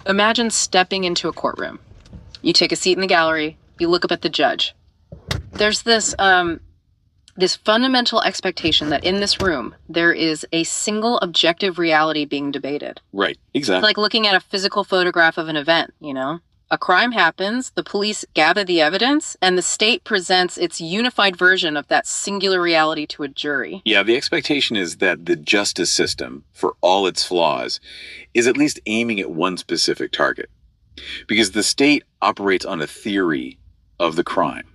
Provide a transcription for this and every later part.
Imagine stepping into a courtroom. You take a seat in the gallery, you look up at the judge. There's this fundamental expectation that in this room, there is a single objective reality being debated. Right, exactly. It's like looking at a physical photograph of an event, you know? A crime happens, the police gather the evidence, and the state presents its unified version of that singular reality to a jury. Yeah, the expectation is that the justice system, for all its flaws, is at least aiming at one specific target. Because the state operates on a theory of the crime.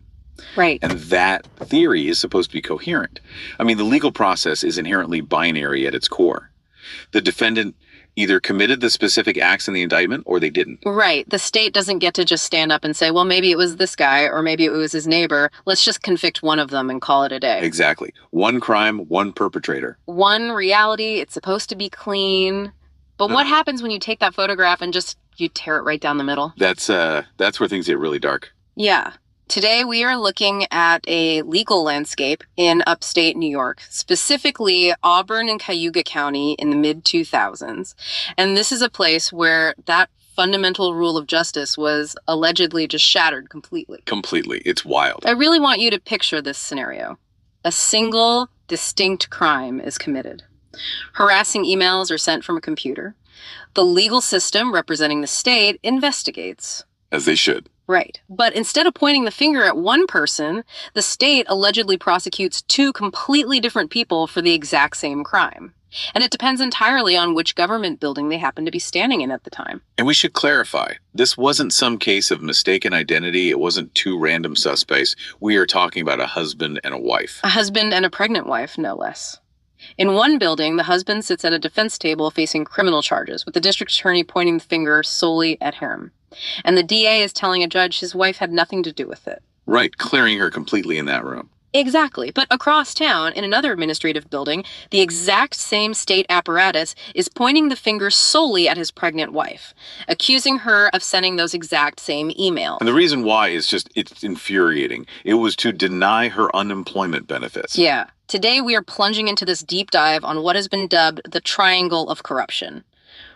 Right. And that theory is supposed to be coherent. I mean, the legal process is inherently binary at its core. The defendant either committed the specific acts in the indictment or they didn't. Right. The state doesn't get to just stand up and say, well, maybe it was this guy or maybe it was his neighbor. Let's just convict one of them and call it a day. Exactly. One crime, one perpetrator. One reality. It's supposed to be clean. But what happens when you take that photograph and just you tear it right down the middle? That's where things get really dark. Yeah. Today, we are looking at a legal landscape in upstate New York, specifically Auburn and Cayuga County in the mid-2000s. And this is a place where that fundamental rule of justice was allegedly just shattered completely. Completely. It's wild. I really want you to picture this scenario. A single, distinct crime is committed. Harassing emails are sent from a computer. The legal system representing the state investigates. As they should. Right. But instead of pointing the finger at one person, the state allegedly prosecutes two completely different people for the exact same crime. And it depends entirely on which government building they happen to be standing in at the time. And we should clarify, this wasn't some case of mistaken identity. It wasn't two random suspects. We are talking about a husband and a wife. A husband and a pregnant wife, no less. In one building, the husband sits at a defense table facing criminal charges, with the district attorney pointing the finger solely at him. And the DA is telling a judge his wife had nothing to do with it. Right, clearing her completely in that room. Exactly. But across town, in another administrative building, the exact same state apparatus is pointing the finger solely at his pregnant wife, accusing her of sending those exact same emails. And the reason why is just, it's infuriating. It was to deny her unemployment benefits. Yeah. Today, we are plunging into this deep dive on what has been dubbed the triangle of corruption.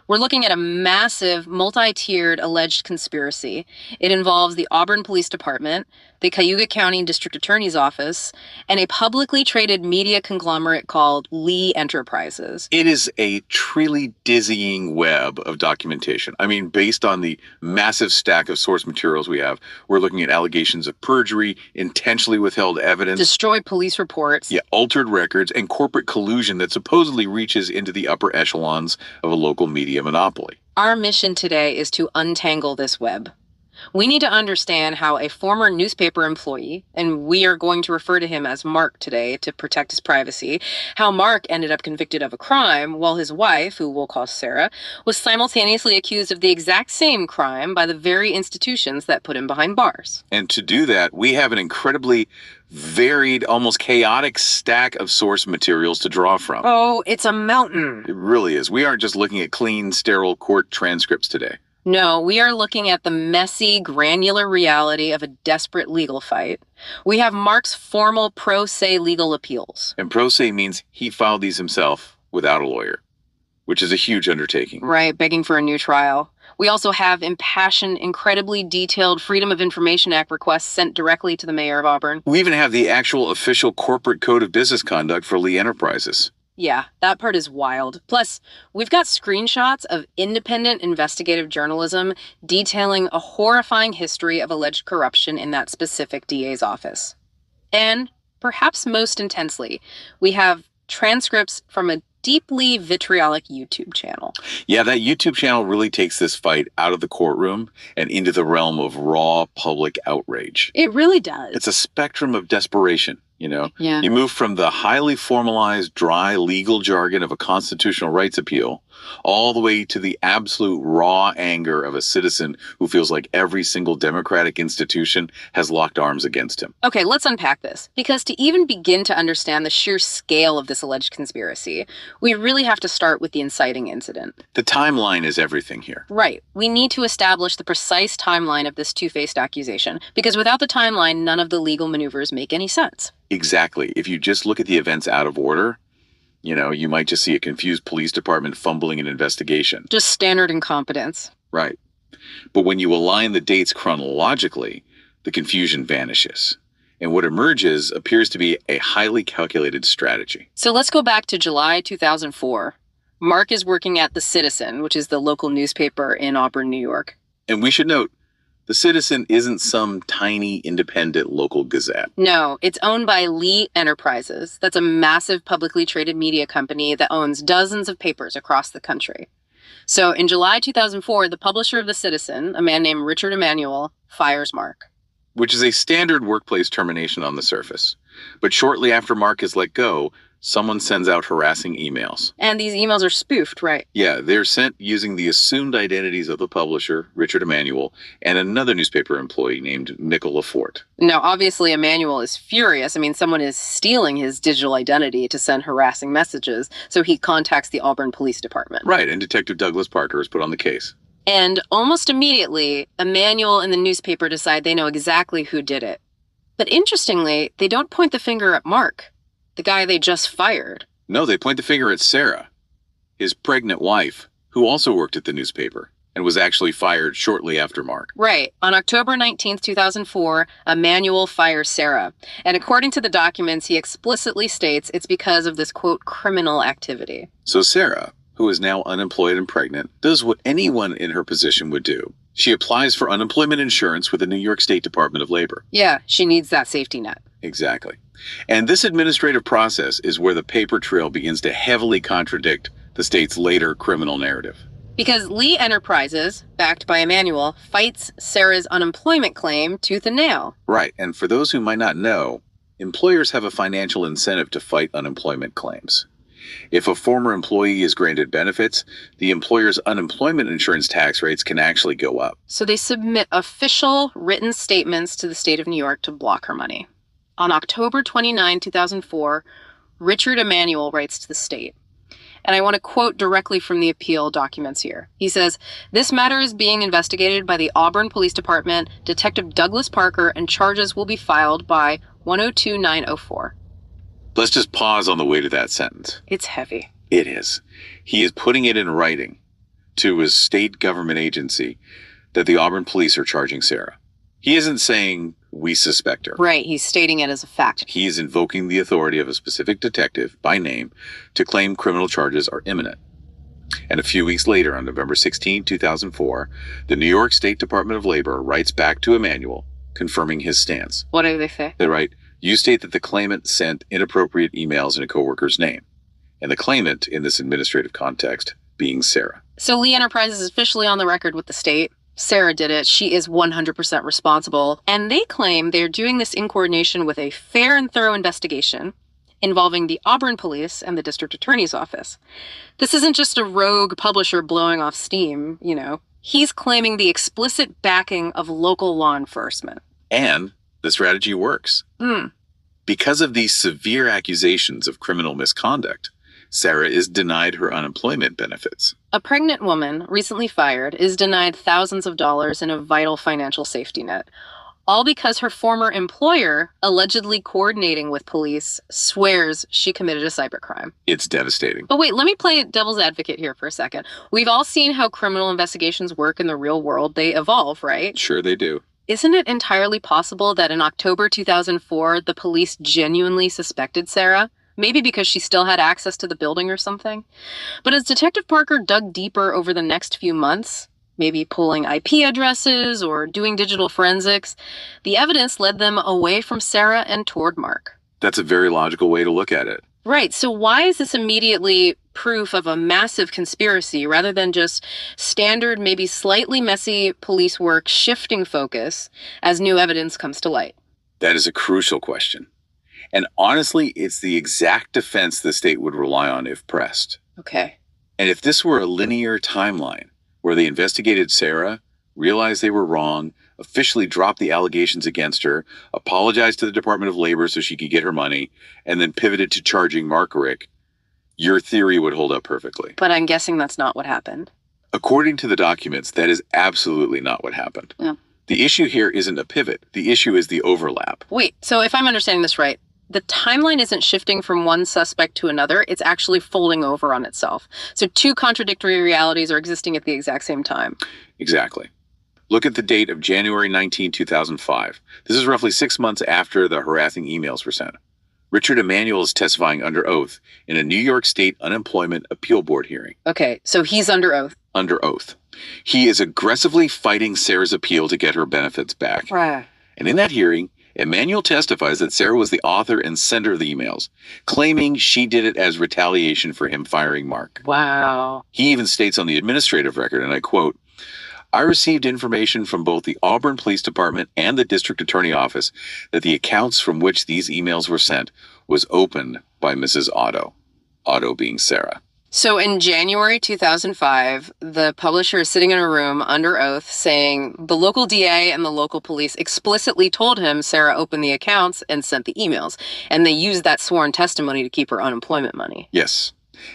We're looking at a massive, multi-tiered alleged conspiracy. It involves the Auburn Police Department, the Cayuga County District Attorney's Office, and a publicly traded media conglomerate called Lee Enterprises. It is a truly dizzying web of documentation. I mean, based on the massive stack of source materials we have, we're looking at allegations of perjury, intentionally withheld evidence, destroyed police reports, altered records, and corporate collusion that supposedly reaches into the upper echelons of a local media monopoly. Our mission today is to untangle this web. We need to understand how a former newspaper employee, and we are going to refer to him as Mark today to protect his privacy, how Mark ended up convicted of a crime while his wife, who we'll call Sarah, was simultaneously accused of the exact same crime by the very institutions that put him behind bars. And to do that, we have an incredibly varied, almost chaotic stack of source materials to draw from. Oh, it's a mountain. It really is. We aren't just looking at clean, sterile court transcripts today. No, we are looking at the messy, granular reality of a desperate legal fight. We have Mark's formal pro se legal appeals. And pro se means he filed these himself without a lawyer, which is a huge undertaking. Right, begging for a new trial. We also have impassioned, incredibly detailed Freedom of Information Act requests sent directly to the mayor of Auburn. We even have the actual official corporate code of business conduct for Lee Enterprises. Yeah, that part is wild. Plus, we've got screenshots of independent investigative journalism detailing a horrifying history of alleged corruption in that specific DA's office. And, perhaps most intensely, we have transcripts from a deeply vitriolic YouTube channel. Yeah, that YouTube channel really takes this fight out of the courtroom and into the realm of raw public outrage. It really does. It's a spectrum of desperation. Yeah. You move from the highly formalized, dry legal jargon of a constitutional rights appeal all the way to the absolute raw anger of a citizen who feels like every single democratic institution has locked arms against him. Okay, let's unpack this. Because to even begin to understand the sheer scale of this alleged conspiracy, we really have to start with the inciting incident. The timeline is everything here. Right. We need to establish the precise timeline of this two-faced accusation, because without the timeline, none of the legal maneuvers make any sense. Exactly. If you just look at the events out of order, you might just see a confused police department fumbling an investigation. Just standard incompetence. Right. But when you align the dates chronologically, the confusion vanishes. And what emerges appears to be a highly calculated strategy. So let's go back to July 2004. Mark is working at The Citizen, which is the local newspaper in Auburn, New York. And we should note, The Citizen isn't some tiny independent local gazette. No, it's owned by Lee Enterprises. That's a massive publicly traded media company that owns dozens of papers across the country. So in July 2004, the publisher of The Citizen, a man named Richard Emanuel, fires Mark. Which is a standard workplace termination on the surface. But shortly after Mark is let go, someone sends out harassing emails. And these emails are spoofed, right? Yeah, they're sent using the assumed identities of the publisher, Richard Emanuel, and another newspaper employee named Nickel Lafort. Now, obviously, Emanuel is furious. I mean, someone is stealing his digital identity to send harassing messages, so he contacts the Auburn Police Department. Right, and Detective Douglas Parker is put on the case. And almost immediately, Emanuel and the newspaper decide they know exactly who did it. But interestingly, they don't point the finger at Mark, the guy they just fired. No, they point the finger at Sarah, his pregnant wife, who also worked at the newspaper and was actually fired shortly after Mark. Right. On October 19th, 2004, Emanuel fires Sarah. And according to the documents, he explicitly states it's because of this, quote, criminal activity. So Sarah, who is now unemployed and pregnant, does what anyone in her position would do. She applies for unemployment insurance with the New York State Department of Labor. Yeah, she needs that safety net. Exactly. And this administrative process is where the paper trail begins to heavily contradict the state's later criminal narrative. Because Lee Enterprises, backed by Emanuel, fights Sarah's unemployment claim tooth and nail. Right, and for those who might not know, employers have a financial incentive to fight unemployment claims. If a former employee is granted benefits, the employer's unemployment insurance tax rates can actually go up. So they submit official written statements to the state of New York to block her money. On October 29, 2004, Richard Emanuel writes to the state. And I want to quote directly from the appeal documents here. He says, "This matter is being investigated by the Auburn Police Department, Detective Douglas Parker, and charges will be filed by 102904. Let's just pause on the way to that sentence. It's heavy. It is. He is putting it in writing to his state government agency that the Auburn police are charging Sarah. He isn't saying we suspect her. Right, he's stating it as a fact. He is invoking the authority of a specific detective by name to claim criminal charges are imminent. And a few weeks later, on November 16, 2004, the New York State Department of Labor writes back to Emanuel, confirming his stance. What do they say? They write, "You state that the claimant sent inappropriate emails in a coworker's name," and the claimant in this administrative context being Sarah. So Lee Enterprises is officially on the record with the state. Sarah did it. She is 100% responsible. And they claim they're doing this in coordination with a fair and thorough investigation involving the Auburn police and the district attorney's office. This isn't just a rogue publisher blowing off steam, you know. He's claiming the explicit backing of local law enforcement. And the strategy works. Hmm. Because of these severe accusations of criminal misconduct, Sarah is denied her unemployment benefits. A pregnant woman, recently fired, is denied thousands of dollars in a vital financial safety net, all because her former employer, allegedly coordinating with police, swears she committed a cybercrime. It's devastating. But wait, let me play devil's advocate here for a second. We've all seen how criminal investigations work in the real world. They evolve, right? Sure they do. Isn't it entirely possible that in October 2004, the police genuinely suspected Sarah? Maybe because she still had access to the building or something. But as Detective Parker dug deeper over the next few months, maybe pulling IP addresses or doing digital forensics, the evidence led them away from Sarah and toward Mark. That's a very logical way to look at it. Right, so why is this immediately proof of a massive conspiracy rather than just standard, maybe slightly messy police work shifting focus as new evidence comes to light? That is a crucial question. And honestly, it's the exact defense the state would rely on if pressed. Okay. And if this were a linear timeline where they investigated Sarah, realized they were wrong, officially dropped the allegations against her, apologized to the Department of Labor so she could get her money, and then pivoted to charging Markerick, your theory would hold up perfectly. But I'm guessing that's not what happened. According to the documents, that is absolutely not what happened. Yeah. The issue here isn't a pivot. The issue is the overlap. Wait, so if I'm understanding this right, the timeline isn't shifting from one suspect to another, it's actually folding over on itself. So two contradictory realities are existing at the exact same time. Exactly. Look at the date of January 19, 2005. This is roughly 6 months after the harassing emails were sent. Richard Emanuel is testifying under oath in a New York State Unemployment Appeal Board hearing. Okay, so he's under oath. Under oath. He is aggressively fighting Sarah's appeal to get her benefits back. Right. And in that hearing, Emanuel testifies that Sarah was the author and sender of the emails, claiming she did it as retaliation for him firing Mark. Wow. He even states on the administrative record, and I quote, "I received information from both the Auburn Police Department and the District Attorney Office that the accounts from which these emails were sent was opened by Mrs. Otto." Otto being Sarah. So in January 2005, the publisher is sitting in a room under oath saying the local DA and the local police explicitly told him Sarah opened the accounts and sent the emails, and they used that sworn testimony to keep her unemployment money. Yes.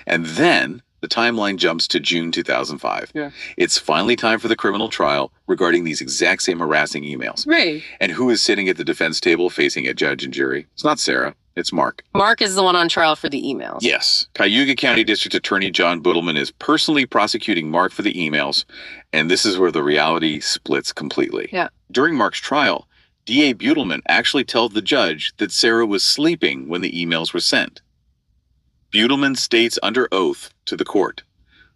And then the timeline jumps to June 2005. Yeah. It's finally time for the criminal trial regarding these exact same harassing emails. Right. And who is sitting at the defense table facing a judge and jury? It's not Sarah. It's Mark. Mark is the one on trial for the emails. Yes. Cayuga County District Attorney John Budelman is personally prosecuting Mark for the emails, and this is where the reality splits completely. Yeah. During Mark's trial, DA Budelman actually told the judge that Sarah was sleeping when the emails were sent. Budelman states under oath to the court,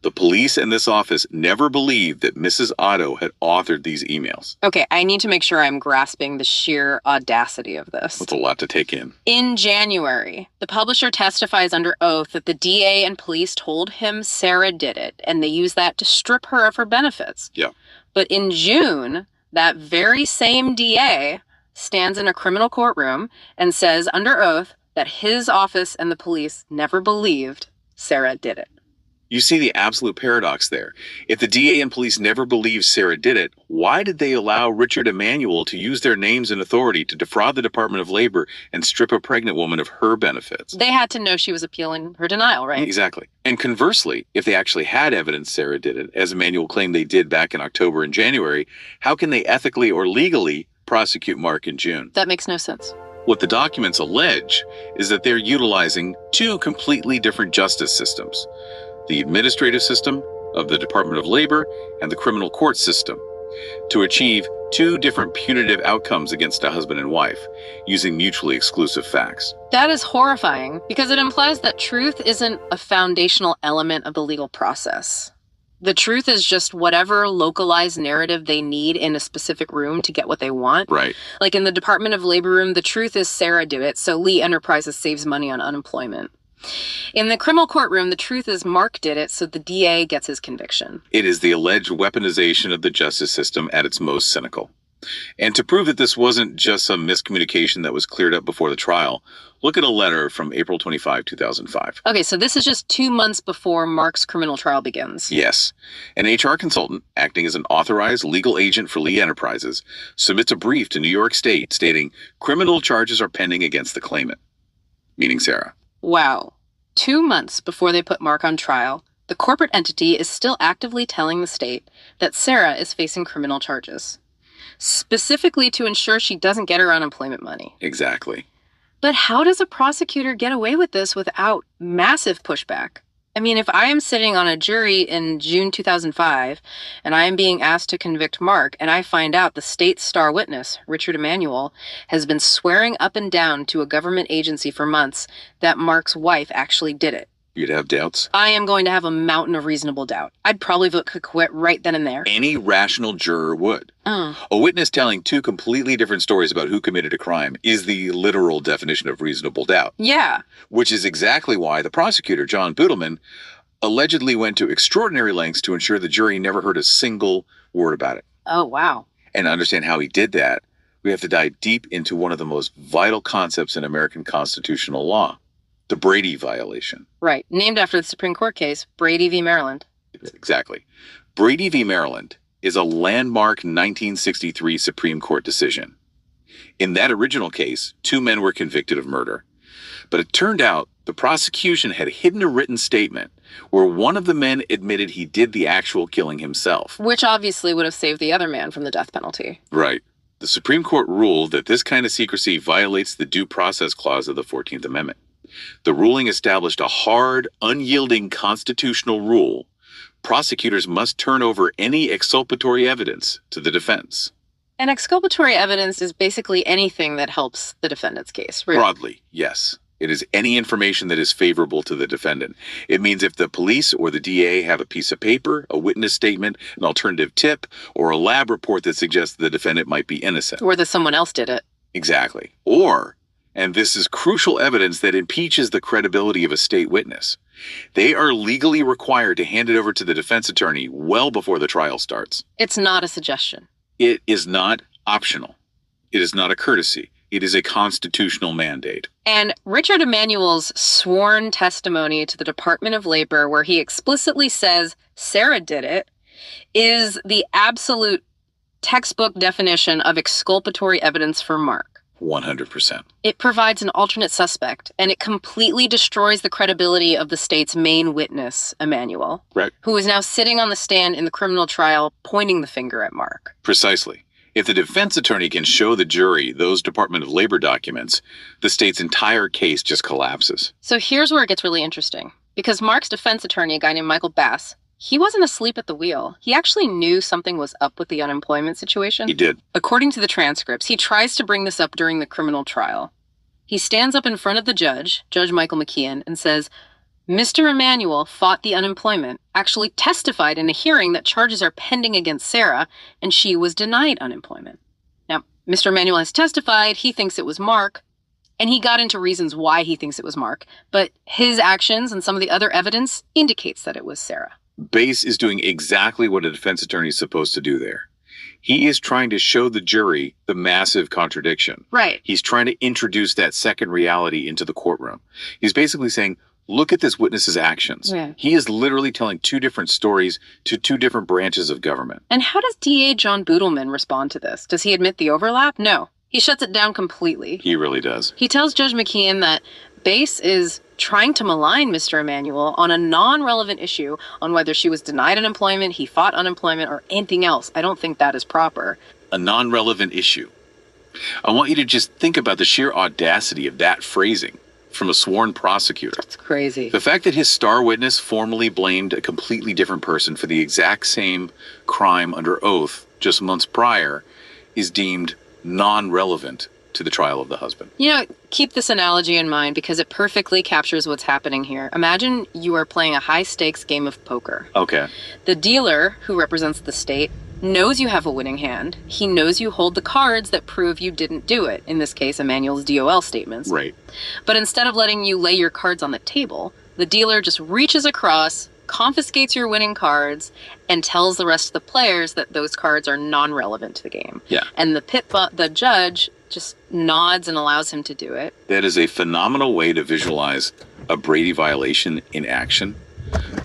the police and this office never believed that Mrs. Otto had authored these emails. Okay, I need to make sure I'm grasping the sheer audacity of this. That's a lot to take in. In January, the publisher testifies under oath that the DA and police told him Sarah did it, and they used that to strip her of her benefits. Yeah. But in June, that very same DA stands in a criminal courtroom and says under oath that his office and the police never believed Sarah did it. You see the absolute paradox there. If the DA and police never believed Sarah did it, why did they allow Richard Emanuel to use their names and authority to defraud the Department of Labor and strip a pregnant woman of her benefits? They had to know she was appealing her denial, right? Exactly. And conversely, if they actually had evidence Sarah did it, as Emanuel claimed they did back in October and January, how can they ethically or legally prosecute Mark in June? That makes no sense. What the documents allege is that they're utilizing two completely different justice systems: the administrative system of the Department of Labor and the criminal court system, to achieve two different punitive outcomes against a husband and wife, using mutually exclusive facts. That is horrifying because it implies that truth isn't a foundational element of the legal process. The truth is just whatever localized narrative they need in a specific room to get what they want. Right. Like in the Department of Labor room, the truth is Sarah did it, so Lee Enterprises saves money on unemployment. In the criminal courtroom, the truth is Mark did it, so the DA gets his conviction. It is the alleged weaponization of the justice system at its most cynical. And to prove that this wasn't just some miscommunication that was cleared up before the trial, look at a letter from April 25, 2005. Okay, so this is just 2 months before Mark's criminal trial begins. Yes. An HR consultant, acting as an authorized legal agent for Lee Enterprises, submits a brief to New York State stating criminal charges are pending against the claimant, meaning Sarah. Wow. 2 months before they put Mark on trial, the corporate entity is still actively telling the state that Sarah is facing criminal charges, specifically to ensure she doesn't get her unemployment money. Exactly. But how does a prosecutor get away with this without massive pushback? I mean, if I am sitting on a jury in June 2005 and I am being asked to convict Mark and I find out the state's star witness, Richard Emanuel, has been swearing up and down to a government agency for months that Mark's wife actually did it, You'd have doubts? I am going to have a mountain of reasonable doubt. I'd probably vote to quit right then and there. Any rational juror would. A witness telling two completely different stories about who committed a crime is the literal definition of reasonable doubt. Yeah. Which is exactly why the prosecutor, John Budelman, allegedly went to extraordinary lengths to ensure the jury never heard a single word about it. Oh, wow. And to understand how he did that, we have to dive deep into one of the most vital concepts in American constitutional law, the Brady violation. Right. Named after the Supreme Court case, Brady v. Maryland. Exactly. Brady v. Maryland is a landmark 1963 Supreme Court decision. In that original case, two men were convicted of murder. But it turned out the prosecution had hidden a written statement where one of the men admitted he did the actual killing himself. Which obviously would have saved the other man from the death penalty. Right. The Supreme Court ruled that this kind of secrecy violates the Due Process Clause of the 14th Amendment. The ruling established a hard, unyielding constitutional rule. Prosecutors must turn over any exculpatory evidence to the defense. And exculpatory evidence is basically anything that helps the defendant's case, really. Broadly, yes. It is any information that is favorable to the defendant. It means if the police or the DA have a piece of paper, a witness statement, an alternative tip, or a lab report that suggests the defendant might be innocent. Or that someone else did it. Exactly. Or, and this is crucial evidence that impeaches the credibility of a state witness, they are legally required to hand it over to the defense attorney well before the trial starts. It's not a suggestion. It is not optional. It is not a courtesy. It is a constitutional mandate. And Richard Emanuel's sworn testimony to the Department of Labor, where he explicitly says Sarah did it, is the absolute textbook definition of exculpatory evidence for Mark. 100%. It provides an alternate suspect, and it completely destroys the credibility of the state's main witness, Emanuel, Right. who is now sitting on the stand in the criminal trial pointing the finger at Mark. Precisely. If the defense attorney can show the jury those Department of Labor documents, the state's entire case just collapses. So here's where it gets really interesting. Because Mark's defense attorney, a guy named Michael Bass, he wasn't asleep at the wheel. He actually knew something was up with the unemployment situation. He did. According to the transcripts, he tries to bring this up during the criminal trial. He stands up in front of the judge, Judge Michael McKeon, and says, Mr. Emanuel fought the unemployment, actually testified in a hearing that charges are pending against Sarah, and she was denied unemployment. Now, Mr. Emanuel has testified, he thinks it was Mark, and he got into reasons why he thinks it was Mark, but his actions and some of the other evidence indicates that it was Sarah. Bass is doing exactly what a defense attorney is supposed to do there. He is trying to show the jury the massive contradiction. Right. He's trying to introduce that second reality into the courtroom. He's basically saying, look at this witness's actions. Yeah. He is literally telling two different stories to two different branches of government. And how does DA John Boodleman respond to this? Does he admit the overlap? No. He shuts it down completely. He really does. He tells Judge McKeon that Bass is trying to malign Mr. Emanuel on a non-relevant issue on whether she was denied unemployment, he fought unemployment, or anything else. I don't think that is proper. A non-relevant issue. I want you to just think about the sheer audacity of that phrasing from a sworn prosecutor. It's crazy. The fact that his star witness formally blamed a completely different person for the exact same crime under oath just months prior is deemed non-relevant to the trial of the husband. You know, keep this analogy in mind because it perfectly captures what's happening here. Imagine you are playing a high-stakes game of poker. Okay. The dealer, who represents the state, knows you have a winning hand. He knows you hold the cards that prove you didn't do it. In this case, Emmanuel's DOL statements. Right. But instead of letting you lay your cards on the table, the dealer just reaches across, confiscates your winning cards, and tells the rest of the players that those cards are non-relevant to the game. Yeah. And the judge just nods and allows him to do it. That is a phenomenal way to visualize a Brady violation in action,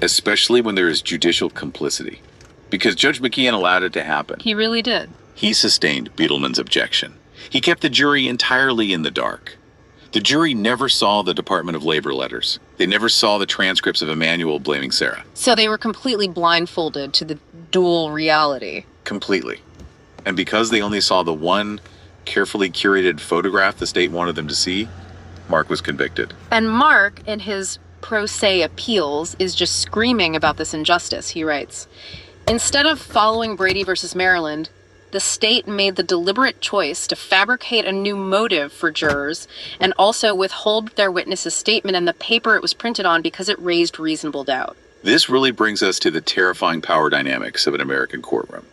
especially when there is judicial complicity. Because Judge McKeon allowed it to happen. He really did. He sustained Beetleman's objection. He kept the jury entirely in the dark. The jury never saw the Department of Labor letters. They never saw the transcripts of Emanuel blaming Sarah. So they were completely blindfolded to the dual reality. Completely. And because they only saw the one carefully curated photograph the state wanted them to see, Mark was convicted. And Mark, in his pro se appeals, is just screaming about this injustice. He writes, instead of following Brady versus Maryland, the state made the deliberate choice to fabricate a new motive for jurors and also withhold their witness's statement and the paper it was printed on because it raised reasonable doubt. This really brings us to the terrifying power dynamics of an American courtroom.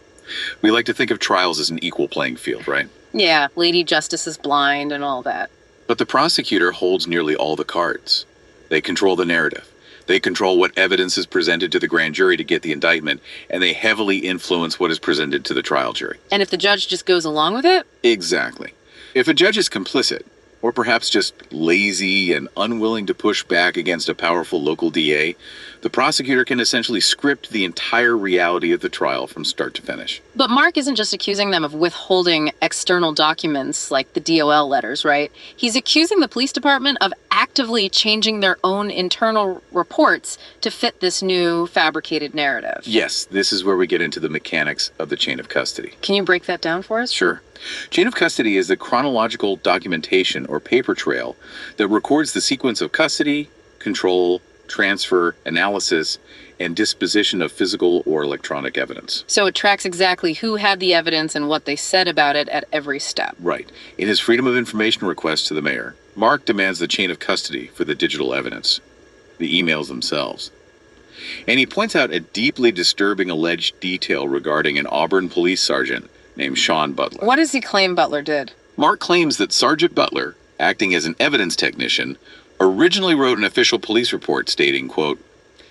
We like to think of trials as an equal playing field, right? Yeah, Lady Justice is blind and all that. But the prosecutor holds nearly all the cards. They control the narrative. They control what evidence is presented to the grand jury to get the indictment, and they heavily influence what is presented to the trial jury. And if the judge just goes along with it? Exactly. If a judge is complicit, or perhaps just lazy and unwilling to push back against a powerful local DA, the prosecutor can essentially script the entire reality of the trial from start to finish. But Mark isn't just accusing them of withholding external documents like the DOL letters, right? He's accusing the police department of actively changing their own internal reports to fit this new fabricated narrative. Yes, this is where we get into the mechanics of the chain of custody. Can you break that down for us? Sure. Chain of custody is the chronological documentation or paper trail that records the sequence of custody, control, transfer, analysis, and disposition of physical or electronic evidence. So it tracks exactly who had the evidence and what they said about it at every step. Right. In his Freedom of Information request to the mayor, Mark demands the chain of custody for the digital evidence, the emails themselves. And he points out a deeply disturbing alleged detail regarding an Auburn police sergeant named Sean Butler. What does he claim Butler did? Mark claims that Sergeant Butler, acting as an evidence technician, originally wrote an official police report stating, quote,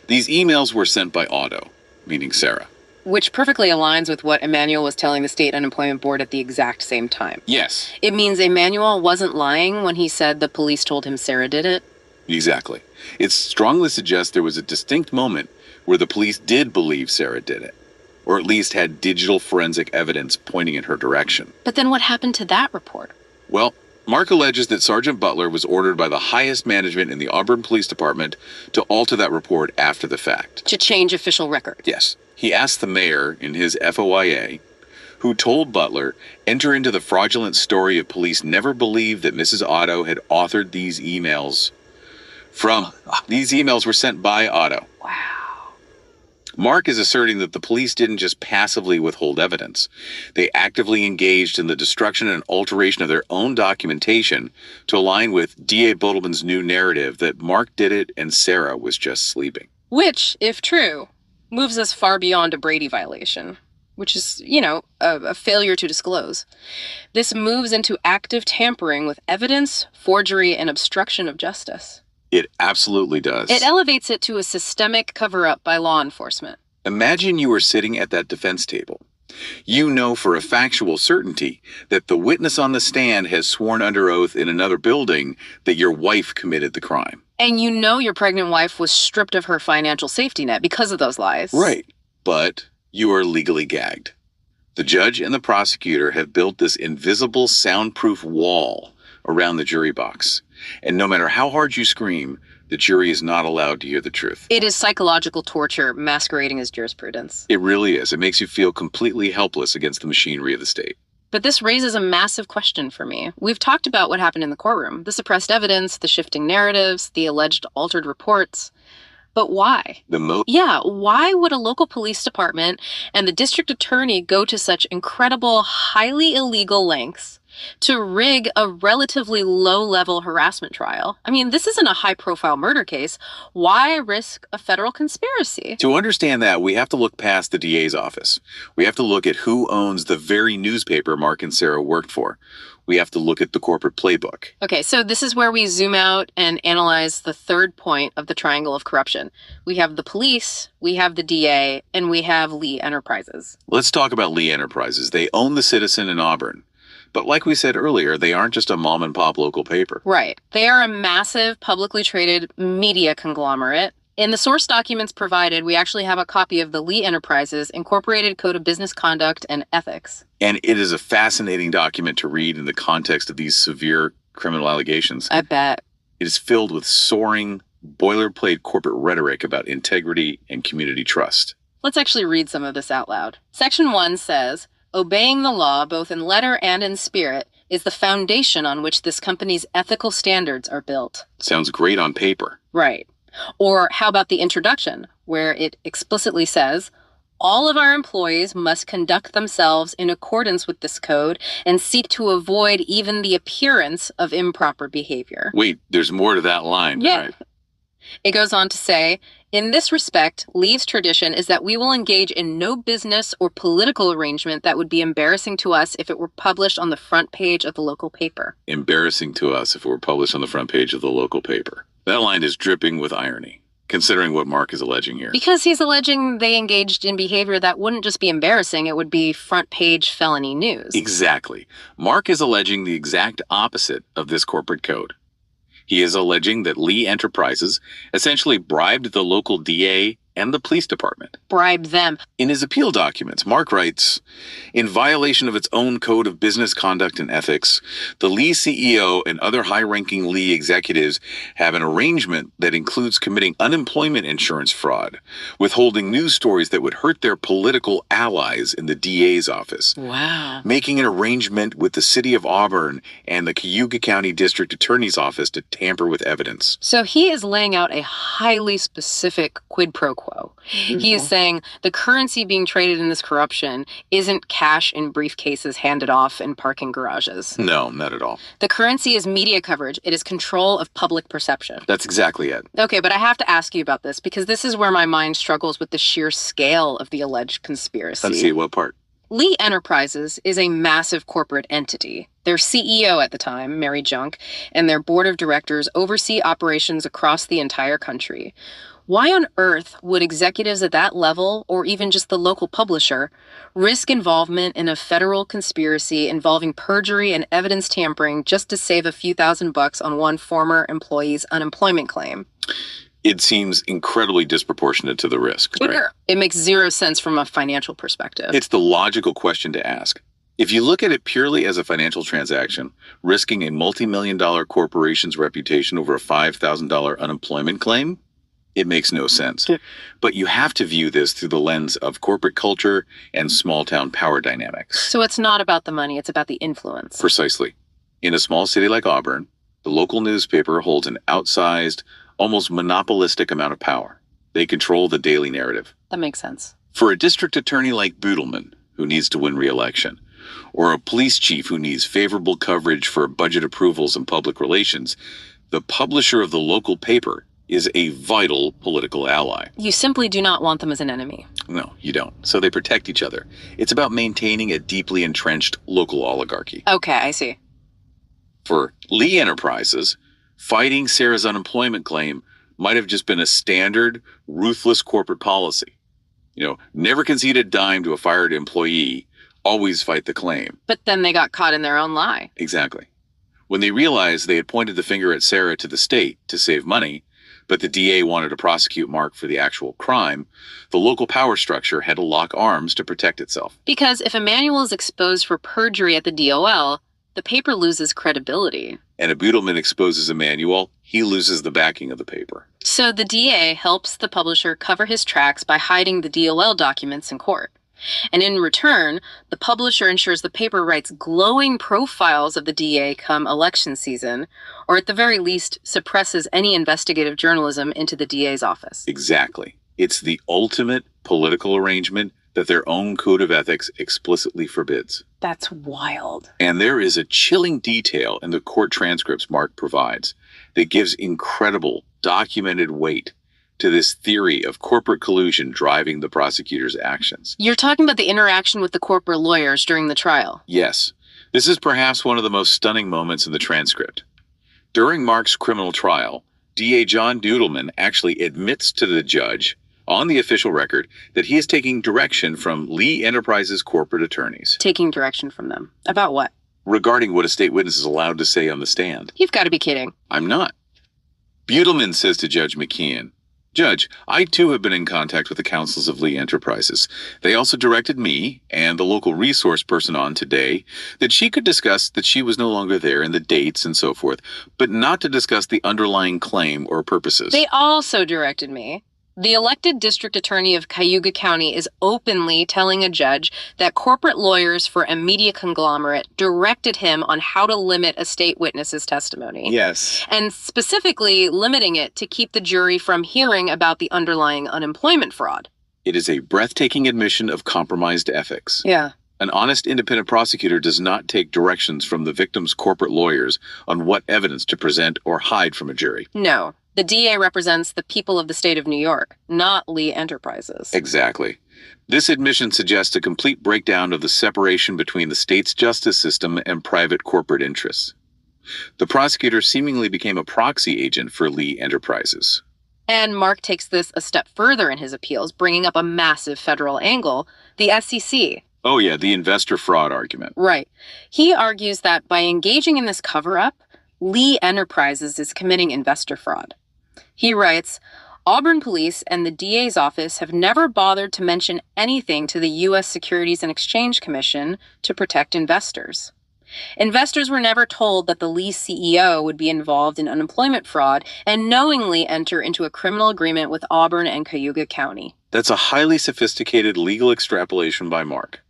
"These emails were sent by Otto," meaning Sarah. Which perfectly aligns with what Emmanuel was telling the State Unemployment Board at the exact same time. Yes. It means Emmanuel wasn't lying when he said the police told him Sarah did it. Exactly. It strongly suggests there was a distinct moment where the police did believe Sarah did it, or at least had digital forensic evidence pointing in her direction. But then what happened to that report? Well, Mark alleges that Sergeant Butler was ordered by the highest management in the Auburn Police Department to alter that report after the fact. To change official record. Yes. He asked the mayor in his FOIA, who told Butler, enter into the fraudulent story of police never believed that Mrs. Otto had authored these emails these emails were sent by Otto. Wow. Mark is asserting that the police didn't just passively withhold evidence. They actively engaged in the destruction and alteration of their own documentation to align with D.A. Bodelman's new narrative that Mark did it and Sarah was just sleeping. Which, if true, moves us far beyond a Brady violation, which is, a failure to disclose. This moves into active tampering with evidence, forgery, and obstruction of justice. It absolutely does. It elevates it to a systemic cover-up by law enforcement. Imagine you were sitting at that defense table. You know for a factual certainty that the witness on the stand has sworn under oath in another building that your wife committed the crime. And you know your pregnant wife was stripped of her financial safety net because of those lies. Right. But you are legally gagged. The judge and the prosecutor have built this invisible soundproof wall around the jury box. And no matter how hard you scream, the jury is not allowed to hear the truth. It is psychological torture masquerading as jurisprudence. It really is. It makes you feel completely helpless against the machinery of the state. But this raises a massive question for me. We've talked about what happened in the courtroom, the suppressed evidence, the shifting narratives, the alleged altered reports. But why? Why would a local police department and the district attorney go to such incredible, highly illegal lengths to rig a relatively low-level harassment trial? I mean, this isn't a high-profile murder case. Why risk a federal conspiracy? To understand that, we have to look past the DA's office. We have to look at who owns the very newspaper Mark and Sarah worked for. We have to look at the corporate playbook. Okay, so this is where we zoom out and analyze the third point of the triangle of corruption. We have the police, we have the DA, and we have Lee Enterprises. Let's talk about Lee Enterprises. They own the Citizen in Auburn. But like we said earlier, they aren't just a mom-and-pop local paper. Right. They are a massive, publicly traded media conglomerate. In the source documents provided, we actually have a copy of the Lee Enterprises Incorporated Code of Business Conduct and Ethics. And it is a fascinating document to read in the context of these severe criminal allegations. I bet. It is filled with soaring, boilerplate corporate rhetoric about integrity and community trust. Let's actually read some of this out loud. Section 1 says, obeying the law, both in letter and in spirit, is the foundation on which this company's ethical standards are built. Sounds great on paper. Right. Or how about the introduction, where it explicitly says, all of our employees must conduct themselves in accordance with this code and seek to avoid even the appearance of improper behavior. Wait, there's more to that line. Yeah. Right. It goes on to say, in this respect, Lee's tradition is that we will engage in no business or political arrangement that would be embarrassing to us if it were published on the front page of the local paper. Embarrassing to us if it were published on the front page of the local paper. That line is dripping with irony, considering what Mark is alleging here. Because he's alleging they engaged in behavior that wouldn't just be embarrassing, it would be front page felony news. Exactly. Mark is alleging the exact opposite of this corporate code. He is alleging that Lee Enterprises essentially bribed the local DA and the police department. Bribe them. In his appeal documents, Mark writes, in violation of its own code of business conduct and ethics, the Lee CEO and other high-ranking Lee executives have an arrangement that includes committing unemployment insurance fraud, withholding news stories that would hurt their political allies in the DA's office. Wow. Making an arrangement with the city of Auburn and the Cayuga County District Attorney's Office to tamper with evidence. So he is laying out a highly specific quid pro quo. He is saying the currency being traded in this corruption isn't cash in briefcases handed off in parking garages. No, not at all. The currency is media coverage. It is control of public perception. That's exactly it. Okay, but I have to ask you about this because this is where my mind struggles with the sheer scale of the alleged conspiracy. Let's see, what part? Lee Enterprises is a massive corporate entity. Their CEO at the time, Mary Junk, and their board of directors oversee operations across the entire country. Why on earth would executives at that level, or even just the local publisher, risk involvement in a federal conspiracy involving perjury and evidence tampering just to save a few $1,000s on one former employee's unemployment claim? It seems incredibly disproportionate to the risk. Right? It makes zero sense from a financial perspective. It's the logical question to ask. If you look at it purely as a financial transaction, risking a multi-million-dollar corporation's reputation over a $5,000 unemployment claim, it makes no sense. But you have to view this through the lens of corporate culture and small-town power dynamics. So it's not about the money, it's about the influence. Precisely. In a small city like Auburn, the local newspaper holds an outsized, almost monopolistic amount of power. They control the daily narrative. That makes sense. For a district attorney like Boodleman, who needs to win re-election, or a police chief who needs favorable coverage for budget approvals and public relations, the publisher of the local paper is a vital political ally. You simply do not want them as an enemy. No, you don't. So they protect each other. It's about maintaining a deeply entrenched local oligarchy. Okay, I see. For Lee Enterprises, fighting Sarah's unemployment claim might have just been a standard, ruthless corporate policy. Never concede a dime to a fired employee, always fight the claim. But then they got caught in their own lie. Exactly. When they realized they had pointed the finger at Sarah to the state to save money, but the DA wanted to prosecute Mark for the actual crime, the local power structure had to lock arms to protect itself. Because if Emmanuel is exposed for perjury at the DOL, the paper loses credibility. And if Boodleman exposes Emmanuel, he loses the backing of the paper. So the DA helps the publisher cover his tracks by hiding the DOL documents in court. And in return, the publisher ensures the paper writes glowing profiles of the DA come election season, or at the very least, suppresses any investigative journalism into the DA's office. Exactly. It's the ultimate political arrangement that their own code of ethics explicitly forbids. That's wild. And there is a chilling detail in the court transcripts Mark provides that gives incredible documented weight to this theory of corporate collusion driving the prosecutor's actions. You're talking about the interaction with the corporate lawyers during the trial. Yes. This is perhaps one of the most stunning moments in the transcript. During Mark's criminal trial, DA John Boodleman actually admits to the judge on the official record that he is taking direction from Lee Enterprises corporate attorneys. Taking direction from them. About what? Regarding what a state witness is allowed to say on the stand. You've got to be kidding. I'm not. Boodleman says to Judge McKeon, Judge, I too have been in contact with the counsels of Lee Enterprises. They also directed me and the local resource person on today that she could discuss that she was no longer there and the dates and so forth, but not to discuss the underlying claim or purposes. They also directed me. The elected district attorney of Cayuga County is openly telling a judge that corporate lawyers for a media conglomerate directed him on how to limit a state witness's testimony. Yes. And specifically limiting it to keep the jury from hearing about the underlying unemployment fraud. It is a breathtaking admission of compromised ethics. Yeah. An honest independent prosecutor does not take directions from the victim's corporate lawyers on what evidence to present or hide from a jury. No. The DA represents the people of the state of New York, not Lee Enterprises. Exactly. This admission suggests a complete breakdown of the separation between the state's justice system and private corporate interests. The prosecutor seemingly became a proxy agent for Lee Enterprises. And Mark takes this a step further in his appeals, bringing up a massive federal angle, the SEC. Oh yeah, the investor fraud argument. Right. He argues that by engaging in this cover-up, Lee Enterprises is committing investor fraud. He writes, Auburn police and the DA's office have never bothered to mention anything to the U.S. Securities and Exchange Commission to protect investors. Investors were never told that the Lee CEO would be involved in unemployment fraud and knowingly enter into a criminal agreement with Auburn and Cayuga County. That's a highly sophisticated legal extrapolation by Mark,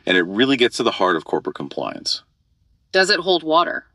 and it really gets to the heart of corporate compliance. Does it hold water?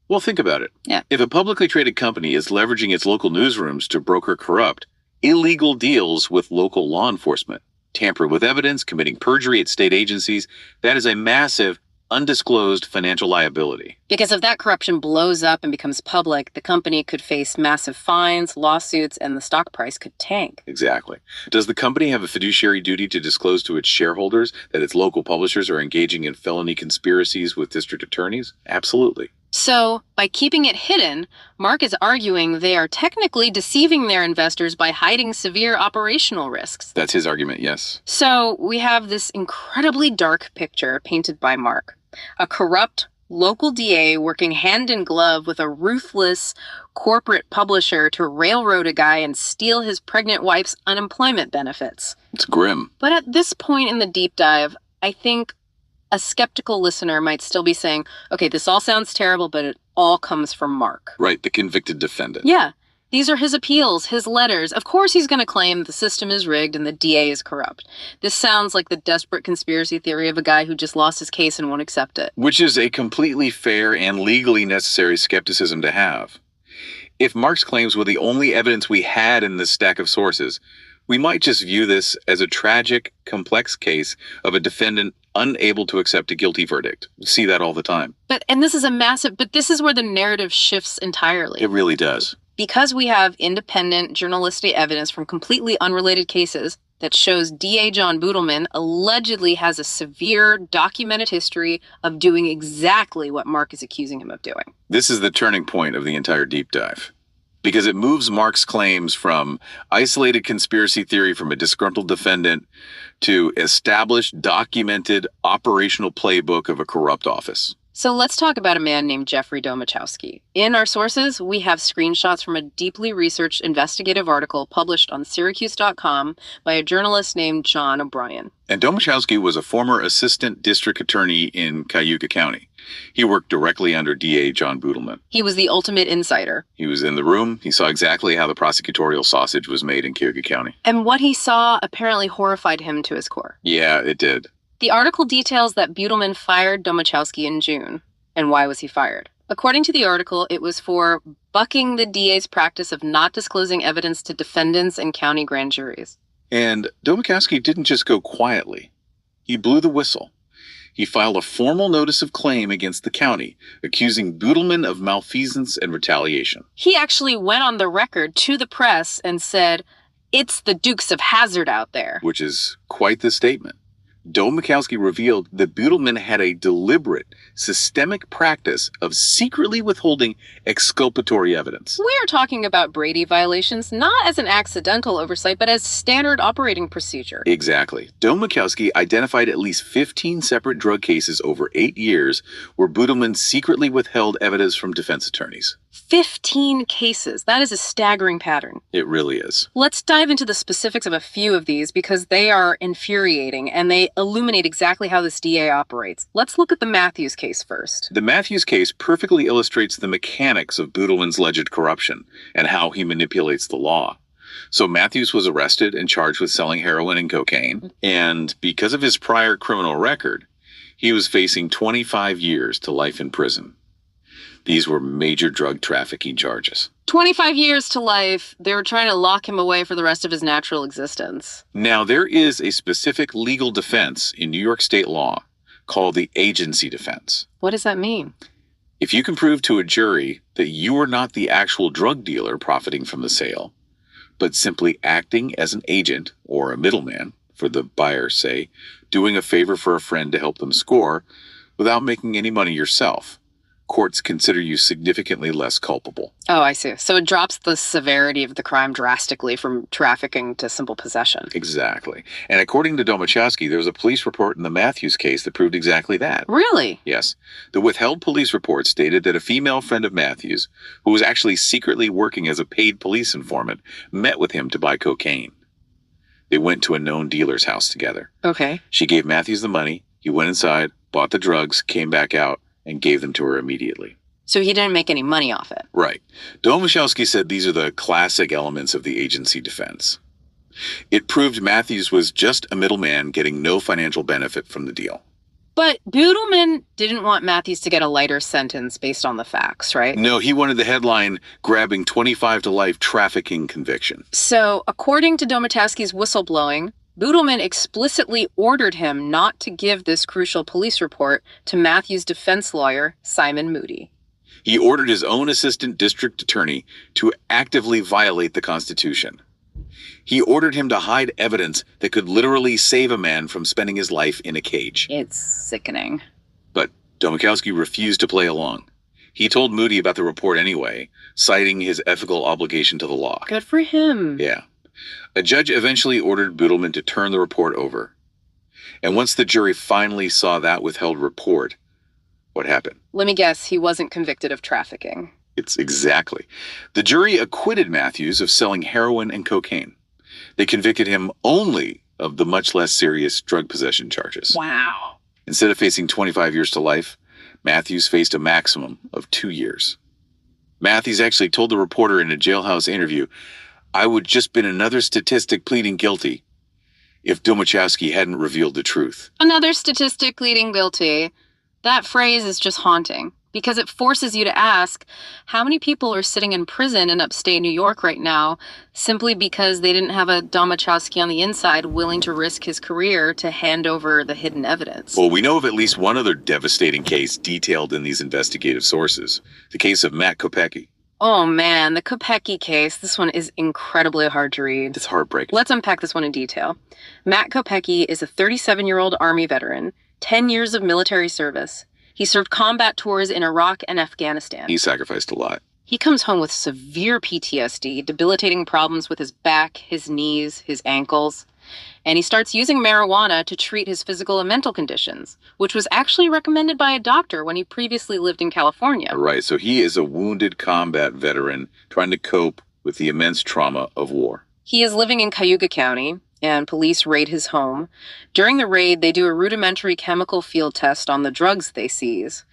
Well, think about it. Yeah. If a publicly traded company is leveraging its local newsrooms to broker corrupt, illegal deals with local law enforcement, tamper with evidence, committing perjury at state agencies, that is a massive, undisclosed financial liability. Because if that corruption blows up and becomes public, the company could face massive fines, lawsuits, and the stock price could tank. Exactly. Does the company have a fiduciary duty to disclose to its shareholders that its local publishers are engaging in felony conspiracies with district attorneys? Absolutely. So, by keeping it hidden, Mark is arguing they are technically deceiving their investors by hiding severe operational risks. That's his argument, yes. So, we have this incredibly dark picture painted by Mark. A corrupt local DA working hand in glove with a ruthless corporate publisher to railroad a guy and steal his pregnant wife's unemployment benefits. It's grim. But at this point in the deep dive, I think a skeptical listener might still be saying, okay, this all sounds terrible, but it all comes from Mark. Right, the convicted defendant. Yeah, these are his appeals, his letters. Of course he's going to claim the system is rigged and the DA is corrupt. This sounds like the desperate conspiracy theory of a guy who just lost his case and won't accept it. Which is a completely fair and legally necessary skepticism to have. If Mark's claims were the only evidence we had in this stack of sources, we might just view this as a tragic, complex case of a defendant unable to accept a guilty verdict. We see that all the time. But this is where the narrative shifts entirely. It really does. Because we have independent journalistic evidence from completely unrelated cases that shows DA John Boodleman allegedly has a severe documented history of doing exactly what Mark is accusing him of doing. This is the turning point of the entire deep dive, because it moves Mark's claims from isolated conspiracy theory from a disgruntled defendant to established, documented, operational playbook of a corrupt office. So let's talk about a man named Jeffrey Domachowski. In our sources, we have screenshots from a deeply researched investigative article published on Syracuse.com by a journalist named John O'Brien. And Domachowski was a former assistant district attorney in Cayuga County. He worked directly under DA John Boodleman. He was the ultimate insider. He was in the room. He saw exactly how the prosecutorial sausage was made in Cayuga County. And what he saw apparently horrified him to his core. Yeah, it did. The article details that Boodleman fired Domachowski in June. And why was he fired? According to the article, it was for bucking the DA's practice of not disclosing evidence to defendants and county grand juries. And Domachowski didn't just go quietly. He blew the whistle. He filed a formal notice of claim against the county, accusing Boodleman of malfeasance and retaliation. He actually went on the record to the press and said, "It's the Dukes of Hazzard out there." Which is quite the statement. Domachowski revealed that Boodleman had a deliberate, systemic practice of secretly withholding exculpatory evidence. We're talking about Brady violations not as an accidental oversight, but as standard operating procedure. Exactly. Domachowski identified at least 15 separate drug cases over 8 years where Boodleman secretly withheld evidence from defense attorneys. 15 cases. That is a staggering pattern. It really is. Let's dive into the specifics of a few of these because they are infuriating and they illuminate exactly how this DA operates. Let's look at the Matthews case first. The Matthews case perfectly illustrates the mechanics of Boodleman's alleged corruption and how he manipulates the law. So Matthews was arrested and charged with selling heroin and cocaine, and because of his prior criminal record, he was facing 25 years to life in prison. These were major drug trafficking charges. 25 years to life. They were trying to lock him away for the rest of his natural existence. Now, there is a specific legal defense in New York state law called the agency defense. What does that mean? If you can prove to a jury that you are not the actual drug dealer profiting from the sale, but simply acting as an agent or a middleman for the buyer, say, doing a favor for a friend to help them score without making any money yourself, courts consider you significantly less culpable. Oh, I see. So it drops the severity of the crime drastically from trafficking to simple possession. Exactly. And according to Domachowski, there was a police report in the Matthews case that proved exactly that. Really? Yes. The withheld police report stated that a female friend of Matthews, who was actually secretly working as a paid police informant, met with him to buy cocaine. They went to a known dealer's house together. Okay. She gave Matthews the money. He went inside, bought the drugs, came back out, and gave them to her immediately. So he didn't make any money off it. Right. Domachowski said these are the classic elements of the agency defense. It proved Matthews was just a middleman getting no financial benefit from the deal. But Boodleman didn't want Matthews to get a lighter sentence based on the facts, right? No, he wanted the headline grabbing 25 to life trafficking conviction. So, according to Domachowski's whistleblowing, Boodleman explicitly ordered him not to give this crucial police report to Matthews' defense lawyer, Simon Moody. He ordered his own assistant district attorney to actively violate the Constitution. He ordered him to hide evidence that could literally save a man from spending his life in a cage. It's sickening. But Domachowski refused to play along. He told Moody about the report anyway, citing his ethical obligation to the law. Good for him. Yeah. A judge eventually ordered Boodleman to turn the report over. And once the jury finally saw that withheld report, what happened? Let me guess, he wasn't convicted of trafficking. It's exactly. The jury acquitted Matthews of selling heroin and cocaine. They convicted him only of the much less serious drug possession charges. Wow. Instead of facing 25 years to life, Matthews faced a maximum of 2 years. Matthews actually told the reporter in a jailhouse interview, "I would just been another statistic pleading guilty if Domachowski hadn't revealed the truth." Another statistic pleading guilty. That phrase is just haunting because it forces you to ask, how many people are sitting in prison in upstate New York right now simply because they didn't have a Domachowski on the inside willing to risk his career to hand over the hidden evidence? Well, we know of at least one other devastating case detailed in these investigative sources, the case of Matt Kopecky. Oh man, the Kopecky case. This one is incredibly hard to read. It's heartbreaking. Let's unpack this one in detail. Matt Kopecky is a 37-year-old Army veteran, 10 years of military service. He served combat tours in Iraq and Afghanistan. He sacrificed a lot. He comes home with severe PTSD, debilitating problems with his back, his knees, his ankles. And he starts using marijuana to treat his physical and mental conditions, which was actually recommended by a doctor when he previously lived in California. Right, so he is a wounded combat veteran trying to cope with the immense trauma of war. He is living in Cayuga County, and police raid his home. During the raid, they do a rudimentary chemical field test on the drugs they seize.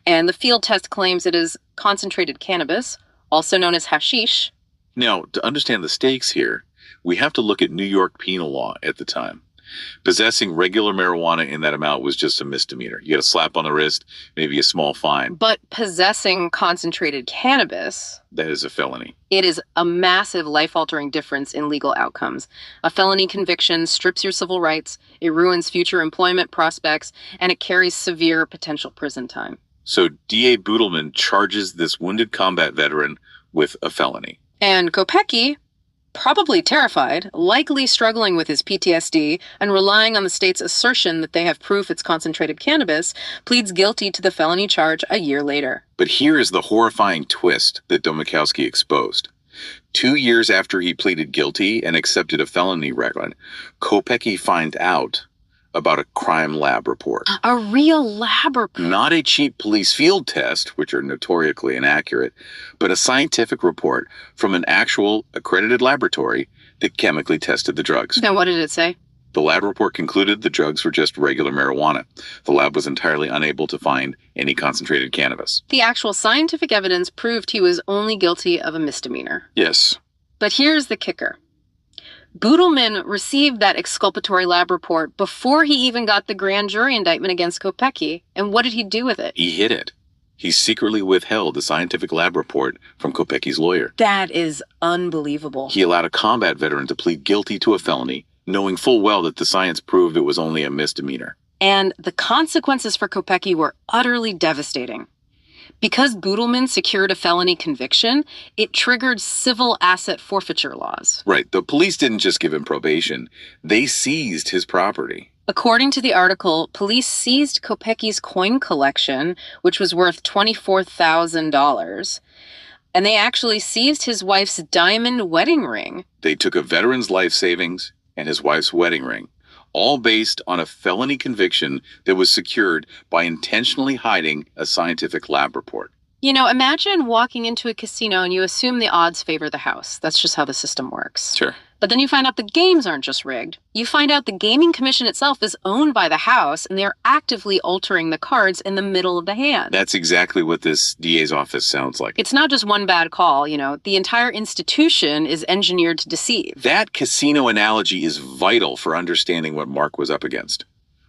And the field test claims it is concentrated cannabis, also known as hashish. Now, to understand the stakes here, we have to look at New York penal law at the time. Possessing regular marijuana in that amount was just a misdemeanor. You get a slap on the wrist, maybe a small fine. But possessing concentrated cannabis, That is a felony. it is a massive life-altering difference in legal outcomes. A felony conviction strips your civil rights, it ruins future employment prospects, and it carries severe potential prison time. So D.A. Boodleman charges this wounded combat veteran with a felony. And Kopecky, probably terrified, likely struggling with his PTSD, and relying on the state's assertion that they have proof it's concentrated cannabis, pleads guilty to the felony charge a year later. But here is the horrifying twist that Domachowski exposed. 2 years after he pleaded guilty and accepted a felony record, Kopecky finds out about a crime lab report. A real lab report. Not a cheap police field test, which are notoriously inaccurate, but a scientific report from an actual accredited laboratory that chemically tested the drugs. Now, what did it say? The lab report concluded the drugs were just regular marijuana. The lab was entirely unable to find any concentrated cannabis. The actual scientific evidence proved he was only guilty of a misdemeanor. Yes. But here's the kicker. Boodleman received that exculpatory lab report before he even got the grand jury indictment against Kopecky. And what did he do with it? He hid it. He secretly withheld the scientific lab report from Kopecky's lawyer. That is unbelievable. He allowed a combat veteran to plead guilty to a felony, knowing full well that the science proved it was only a misdemeanor. And the consequences for Kopecky were utterly devastating. Because Boodleman secured a felony conviction, it triggered civil asset forfeiture laws. Right. The police didn't just give him probation. They seized his property. According to the article, police seized Kopecki's coin collection, which was worth $24,000, and they actually seized his wife's diamond wedding ring. They took a veteran's life savings and his wife's wedding ring, all based on a felony conviction that was secured by intentionally hiding a scientific lab report. You know, imagine walking into a casino and you assume the odds favor the house. That's just how the system works. Sure. But then you find out the games aren't just rigged. You find out the gaming commission itself is owned by the house and they're actively altering the cards in the middle of the hand. That's exactly what this DA's office sounds like. It's not just one bad call, the entire institution is engineered to deceive. That casino analogy is vital for understanding what Mark was up against.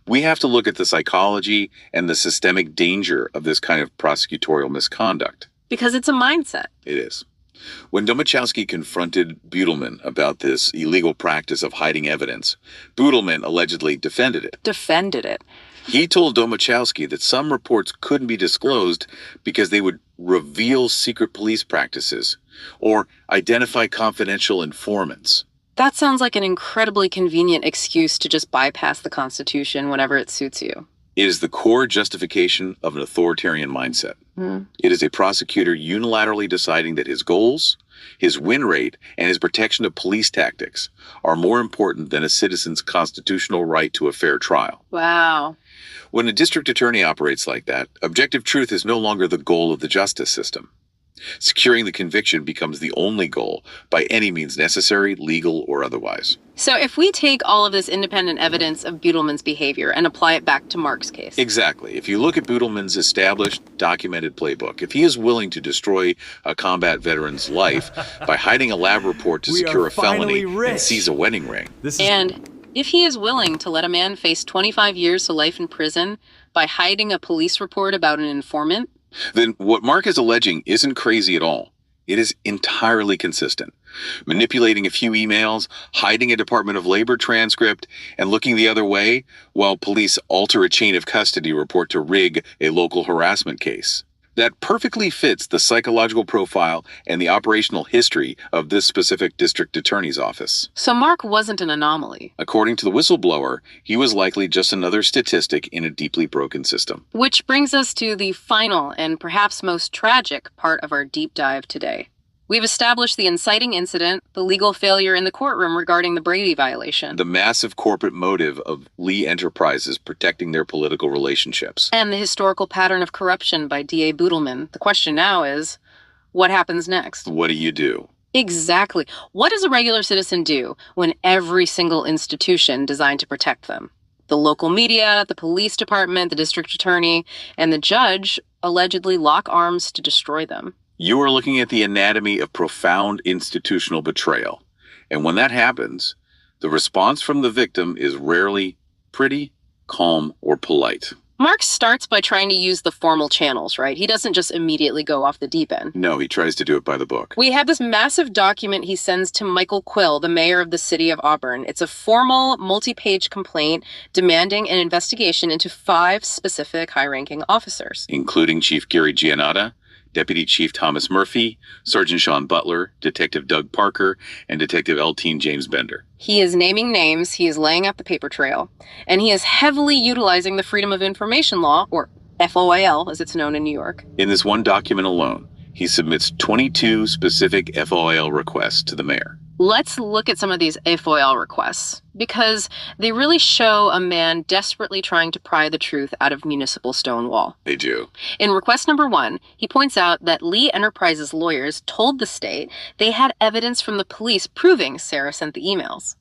We have to look at the psychology and the systemic danger of this kind of prosecutorial misconduct. Because it's a mindset. It is. When Domachowski confronted Butelman about this illegal practice of hiding evidence, Butelman allegedly defended it. He told Domachowski that some reports couldn't be disclosed because they would reveal secret police practices or identify confidential informants. That sounds like an incredibly convenient excuse to just bypass the Constitution whenever it suits you. It is the core justification of an authoritarian mindset. It is a prosecutor unilaterally deciding that his goals, his win rate, and his protection of police tactics are more important than a citizen's constitutional right to a fair trial. Wow. When a district attorney operates like that, objective truth is no longer the goal of the justice system. Securing the conviction becomes the only goal by any means necessary, legal or otherwise. So if we take all of this independent evidence of Butelman's behavior and apply it back to Mark's case. Exactly. If you look at Butelman's established, documented playbook, if he is willing to destroy a combat veteran's life by hiding a lab report to secure a felony and seize a wedding ring. And if he is willing to let a man face 25 years to life in prison by hiding a police report about an informant, then what Mark is alleging isn't crazy at all. It is entirely consistent. Manipulating a few emails, hiding a Department of Labor transcript, and looking the other way while police alter a chain of custody report to rig a local harassment case. That perfectly fits the psychological profile and the operational history of this specific district attorney's office. So Mark wasn't an anomaly. According to the whistleblower, he was likely just another statistic in a deeply broken system. Which brings us to the final and perhaps most tragic part of our deep dive today. We've established the inciting incident, the legal failure in the courtroom regarding the Brady violation, the massive corporate motive of Lee Enterprises protecting their political relationships, and the historical pattern of corruption by D.A. Butelman. The question now is, what happens next? What do you do? Exactly. What does a regular citizen do when every single institution designed to protect them, the local media, the police department, the district attorney, and the judge allegedly lock arms to destroy them? You are looking at the anatomy of profound institutional betrayal. And when that happens, the response from the victim is rarely pretty, calm, or polite. Mark starts by trying to use the formal channels, right? He doesn't just immediately go off the deep end. No, he tries to do it by the book. We have this massive document he sends to Michael Quill, the mayor of the city of Auburn. It's a formal, multi-page complaint demanding an investigation into 5 specific high-ranking officers, including Chief Gary Giannotta, Deputy Chief Thomas Murphy, Sergeant Sean Butler, Detective Doug Parker, and Detective Elteen James Bender. He is naming names, he is laying out the paper trail, and he is heavily utilizing the Freedom of Information Law, or FOIL as it's known in New York. In this one document alone, he submits 22 specific FOIL requests to the mayor. Let's look at some of these FOIL requests, because they really show a man desperately trying to pry the truth out of municipal Stonewall. They do. In request number 1, he points out that Lee Enterprises lawyers told the state they had evidence from the police proving Sarah sent the emails.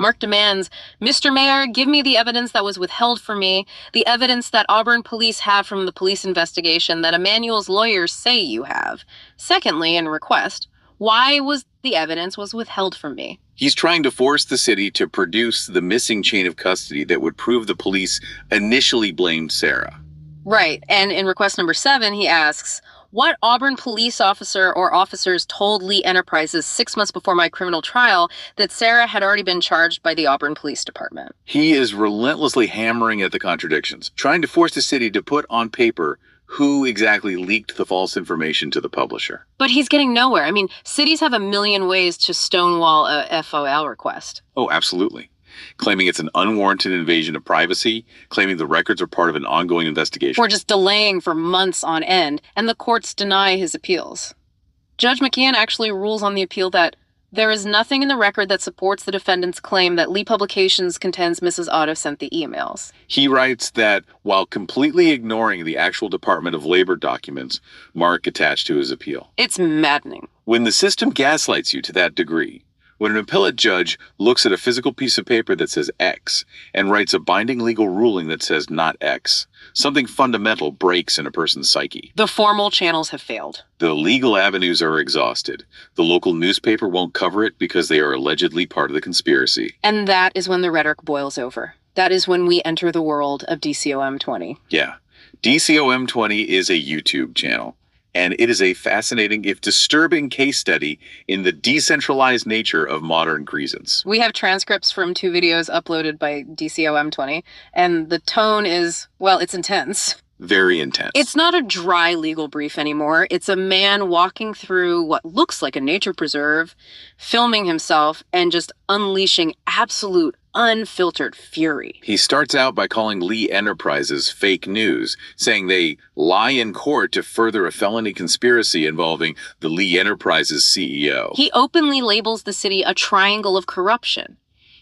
Mark demands, Mr. Mayor, give me the evidence that was withheld from me, the evidence that Auburn police have from the police investigation that Emmanuel's lawyers say you have. Secondly, in request, why was the evidence was withheld from me? He's trying to force the city to produce the missing chain of custody that would prove the police initially blamed Sarah. Right, and in request number 7, he asks, what Auburn police officer or officers told Lee Enterprises 6 months before my criminal trial that Sarah had already been charged by the Auburn Police Department? He is relentlessly hammering at the contradictions, trying to force the city to put on paper who exactly leaked the false information to the publisher. But he's getting nowhere. I mean, cities have a million ways to stonewall a FOL request. Oh, absolutely. claiming it's an unwarranted invasion of privacy, claiming the records are part of an ongoing investigation. Or just delaying for months on end, and the courts deny his appeals. Judge McKeon actually rules on the appeal that there is nothing in the record that supports the defendant's claim that Lee Publications contends Mrs. Otto sent the emails. He writes that while completely ignoring the actual Department of Labor documents Mark attached to his appeal. It's maddening. When the system gaslights you to that degree, when an appellate judge looks at a physical piece of paper that says X and writes a binding legal ruling that says not X, something fundamental breaks in a person's psyche. The formal channels have failed. The legal avenues are exhausted. The local newspaper won't cover it because they are allegedly part of the conspiracy. And that is when the rhetoric boils over. That is when we enter the world of DCOM 20. Yeah. DCOM 20 is a YouTube channel. And it is a fascinating, if disturbing, case study in the decentralized nature of modern crescents. We have transcripts from 2 videos uploaded by DCOM 20, and the tone is, well, it's intense. Very intense. It's not a dry legal brief anymore. It's a man walking through what looks like a nature preserve, filming himself, and just unleashing absolute unfiltered fury. He starts out by calling Lee Enterprises fake news, saying they lie in court to further a felony conspiracy involving the Lee Enterprises CEO. He openly labels the city a triangle of corruption.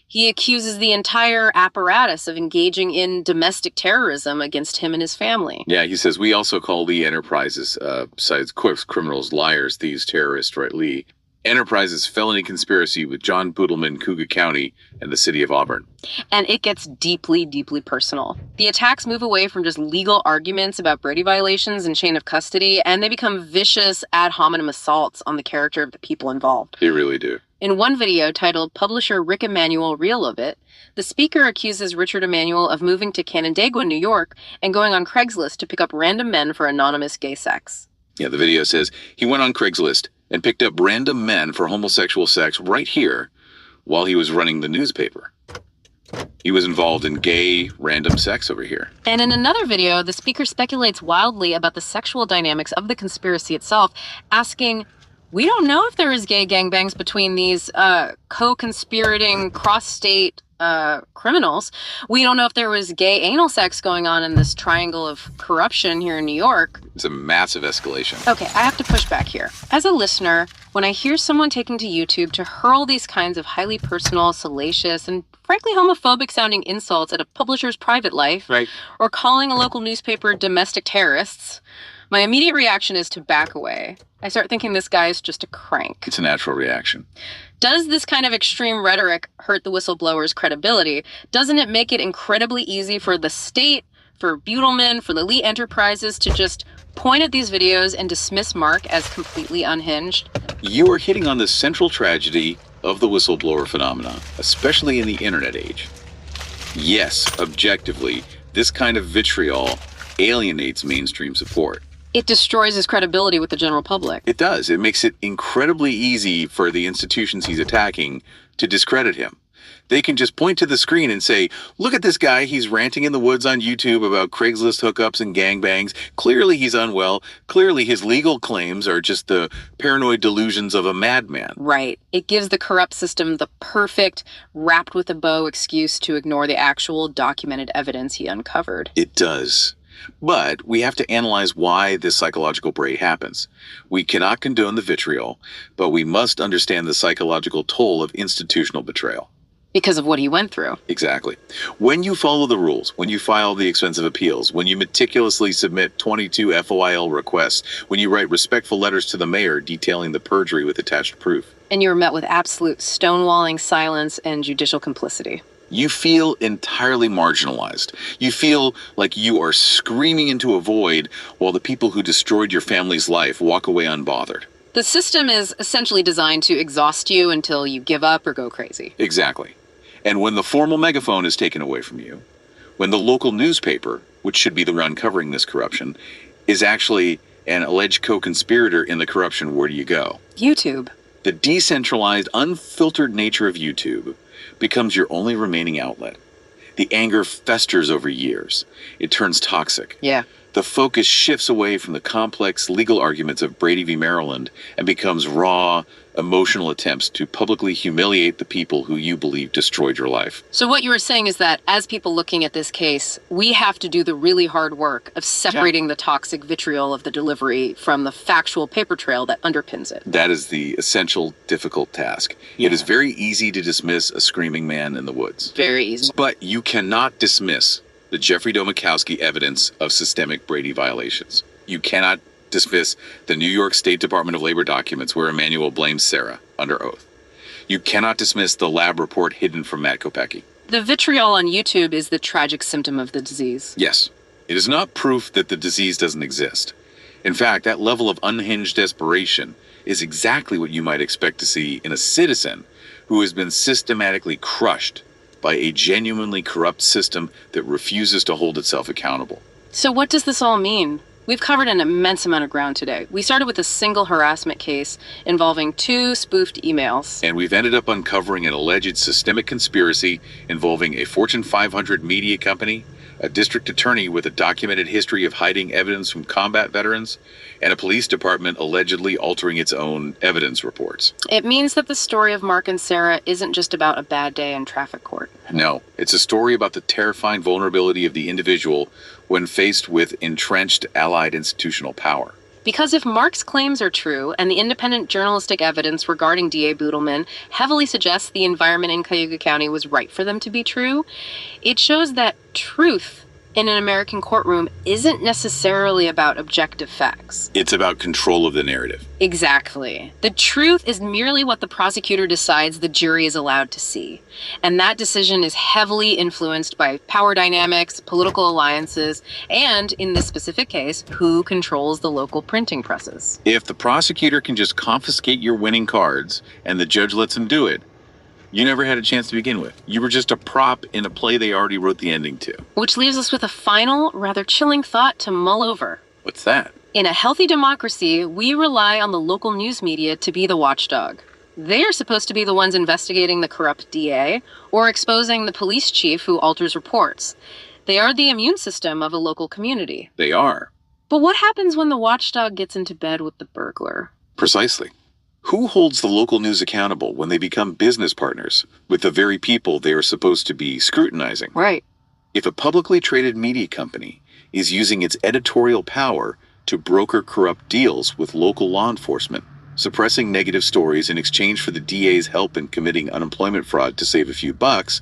He accuses the entire apparatus of engaging in domestic terrorism against him and his family. Yeah, he says, we also call Lee Enterprises, besides criminals, liars, thieves, terrorists, right, Lee. Enterprises felony conspiracy with John Boodleman, Cayuga County, and the city of Auburn. And it gets deeply, deeply personal. The attacks move away from just legal arguments about Brady violations and chain of custody, and they become vicious ad hominem assaults on the character of the people involved. They really do. In one video titled Publisher Rick Emanuel Reel of It, the speaker accuses Richard Emanuel of moving to Canandaigua, New York, and going on Craigslist to pick up random men for anonymous gay sex. Yeah, the video says he went on Craigslist and picked up random men for homosexual sex right here while he was running the newspaper. He was involved in gay random sex over here. And in another video, the speaker speculates wildly about the sexual dynamics of the conspiracy itself, asking, we don't know if there is gay gangbangs between these co-conspirating cross-state criminals. We don't know if there was gay anal sex going on in this triangle of corruption here in New York. It's a massive escalation. Okay, I have to push back here. As a listener, when I hear someone taking to YouTube to hurl these kinds of highly personal, salacious, and frankly homophobic-sounding insults at a publisher's private life, right, or calling a local newspaper domestic terrorists, my immediate reaction is to back away. I start thinking this guy is just a crank. It's a natural reaction. Does this kind of extreme rhetoric hurt the whistleblower's credibility? Doesn't it make it incredibly easy for the state, for Butelman, for the Lee Enterprises to just point at these videos and dismiss Mark as completely unhinged? You are hitting on the central tragedy of the whistleblower phenomena, especially in the internet age. Yes, objectively, this kind of vitriol alienates mainstream support. It destroys his credibility with the general public. It does. It makes it incredibly easy for the institutions he's attacking to discredit him. They can just point to the screen and say, look at this guy, he's ranting in the woods on YouTube about Craigslist hookups and gangbangs. Clearly he's unwell. Clearly his legal claims are just the paranoid delusions of a madman. Right. It gives the corrupt system the perfect, wrapped with a bow excuse to ignore the actual documented evidence he uncovered. It does. But we have to analyze why this psychological bray happens. We cannot condone the vitriol, but we must understand the psychological toll of institutional betrayal. Because of what he went through. Exactly. When you follow the rules, when you file the expensive appeals, when you meticulously submit 22 FOIL requests, when you write respectful letters to the mayor detailing the perjury with attached proof. And you're met with absolute stonewalling silence and judicial complicity. You feel entirely marginalized. You feel like you are screaming into a void while the people who destroyed your family's life walk away unbothered. The system is essentially designed to exhaust you until you give up or go crazy. Exactly. And when the formal megaphone is taken away from you, when the local newspaper, which should be the one covering this corruption, is actually an alleged co-conspirator in the corruption, where do you go? YouTube. The decentralized, unfiltered nature of YouTube becomes your only remaining outlet. The anger festers over years. It turns toxic. Yeah. The focus shifts away from the complex legal arguments of Brady v. Maryland and becomes raw, emotional attempts to publicly humiliate the people who you believe destroyed your life. So what you were saying is that as people looking at this case, we have to do the really hard work of separating the toxic vitriol of the delivery from the factual paper trail that underpins it. That is the essential, difficult task. It is very easy to dismiss a screaming man in the woods. Very easy. But you cannot dismiss the Jeffrey Domikowski evidence of systemic Brady violations. You cannot dismiss the New York State Department of Labor documents where Emanuel blames Sarah under oath. You cannot dismiss the lab report hidden from Matt Kopecki. The vitriol on YouTube is the tragic symptom of the disease. Yes, it is not proof that the disease doesn't exist. In fact, that level of unhinged desperation is exactly what you might expect to see in a citizen who has been systematically crushed by a genuinely corrupt system that refuses to hold itself accountable. So what does this all mean? We've covered an immense amount of ground today. We started with a single harassment case involving 2 spoofed emails. And we've ended up uncovering an alleged systemic conspiracy involving a Fortune 500 media company, a district attorney with a documented history of hiding evidence from combat veterans, and a police department allegedly altering its own evidence reports. It means that the story of Mark and Sarah isn't just about a bad day in traffic court. No, it's a story about the terrifying vulnerability of the individual when faced with entrenched allied institutional power. Because if Mark's claims are true, and the independent journalistic evidence regarding D.A. Boodleman heavily suggests the environment in Cayuga County was right for them to be true, it shows that truth in an American courtroom isn't necessarily about objective facts. It's about control of the narrative. Exactly. The truth is merely what the prosecutor decides the jury is allowed to see. And that decision is heavily influenced by power dynamics, political alliances, and, in this specific case, who controls the local printing presses. If the prosecutor can just confiscate your winning cards and the judge lets him do it, you never had a chance to begin with. You were just a prop in a play they already wrote the ending to. Which leaves us with a final, rather chilling thought to mull over. What's that? In a healthy democracy, we rely on the local news media to be the watchdog. They are supposed to be the ones investigating the corrupt DA or exposing the police chief who alters reports. They are the immune system of a local community. They are. But what happens when the watchdog gets into bed with the burglar? Precisely. Who holds the local news accountable when they become business partners with the very people they are supposed to be scrutinizing? Right. If a publicly traded media company is using its editorial power to broker corrupt deals with local law enforcement, suppressing negative stories in exchange for the DA's help in committing unemployment fraud to save a few bucks,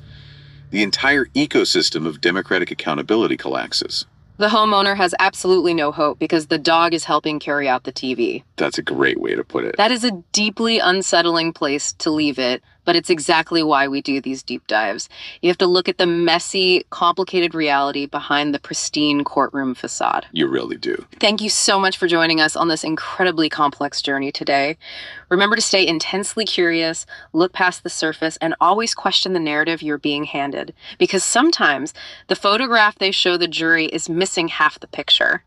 the entire ecosystem of democratic accountability collapses. The homeowner has absolutely no hope because the dog is helping carry out the TV. That's a great way to put it. That is a deeply unsettling place to leave it, but it's exactly why we do these deep dives. You have to look at the messy, complicated reality behind the pristine courtroom facade. You really do. Thank you so much for joining us on this incredibly complex journey today. Remember to stay intensely curious, look past the surface, and always question the narrative you're being handed. Because sometimes the photograph they show the jury is missing half the picture.